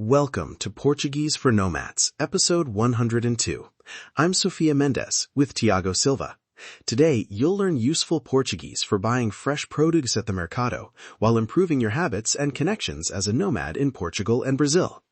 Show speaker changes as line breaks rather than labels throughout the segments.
Welcome to Portuguese for Nomads, episode 102. I'm Sofia Mendes with Tiago Silva. Today, you'll learn useful Portuguese for buying fresh produce at the mercado while improving your habits and connections as a nomad in Portugal and Brazil.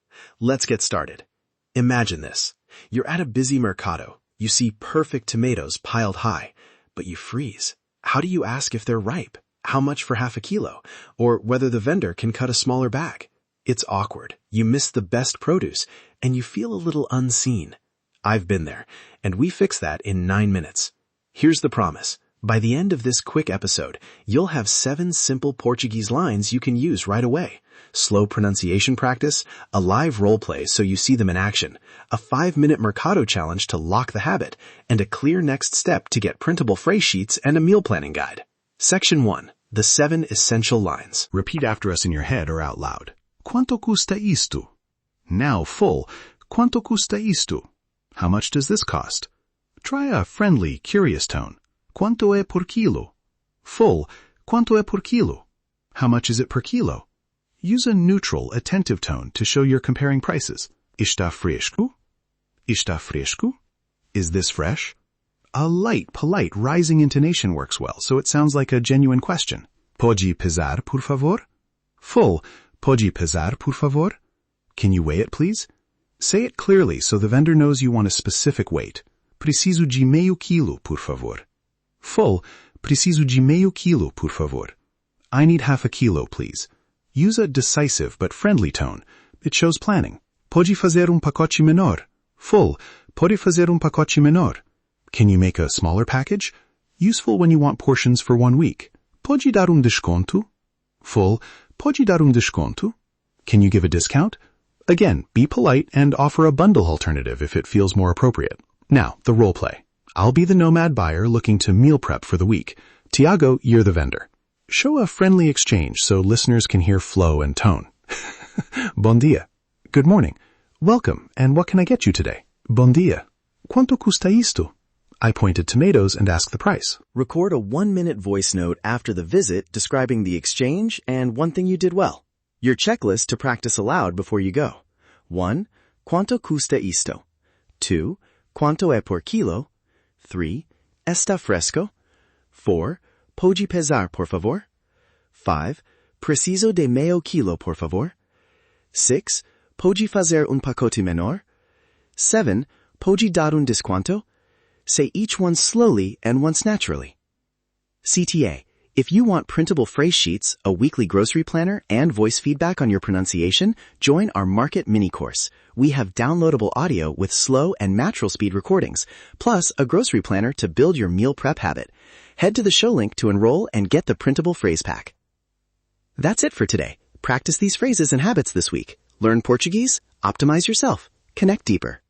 Let's get started. Imagine this. You're at a busy mercado. You see perfect tomatoes piled high, but you freeze. How do you ask if they're ripe? How much for half a kilo? Or whether the vendor can cut a smaller bag? It's awkward. You miss the best produce, and you feel a little unseen. I've been there, and we fix that in 9 minutes. Here's the promise. By the end of this quick episode, you'll have 7 simple Portuguese lines you can use right away. Slow pronunciation practice, a live role play so you see them in action, a 5-minute Mercado challenge to lock the habit, and a clear next step to get printable phrase sheets and a meal planning guide. Section 1. The 7 essential lines.
Repeat after us in your head or out loud. Quanto custa isto? Now full. Quanto custa isto? How much does this cost? Try a friendly, curious tone. Quanto é por quilo? Full. Quanto é por quilo? How much is it per kilo? Use a neutral, attentive tone to show you're comparing prices. Está fresco? Está fresco? Is this fresh? A light, polite, rising intonation works well, so it sounds like a genuine question. Pode pesar, por favor? Full. Pode pesar, por favor? Can you weigh it, please? Say it clearly so the vendor knows you want a specific weight. Preciso de meio quilo, por favor. Full. Preciso de meio quilo, por favor. I need half a kilo, please. Use a decisive but friendly tone. It shows planning. Pode fazer pacote menor? Full. Pode fazer pacote menor? Can you make a smaller package? Useful when you want portions for 1 week. Pode dar desconto? Full. Pode dar desconto? Can you give a discount? Again, be polite and offer a bundle alternative if it feels more appropriate. Now, the role play. I'll be the nomad buyer looking to meal prep for the week. Tiago, you're the vendor. Show a friendly exchange so listeners can hear flow and tone. Bom dia. Good morning. Welcome, and what can I get you today? Bom dia. Quanto custa isto? I point at tomatoes and ask the price.
Record a 1-minute voice note after the visit describing the exchange and one thing you did well. Your checklist to practice aloud before you go. 1. Quanto custa isto? 2. Quanto é por kilo? 3. Está fresco? 4. Pode pesar, por favor? 5. Preciso de meio kilo, por favor? 6. Pode fazer pacote menor? 7. Pode dar desconto? Say each one slowly and once naturally. CTA. If you want printable phrase sheets, a weekly grocery planner, and voice feedback on your pronunciation, join our Market Mini Course. We have downloadable audio with slow and natural speed recordings, plus a grocery planner to build your meal prep habit. Head to the show link to enroll and get the printable phrase pack. That's it for today. Practice these phrases and habits this week. Learn Portuguese, optimize yourself, connect deeper.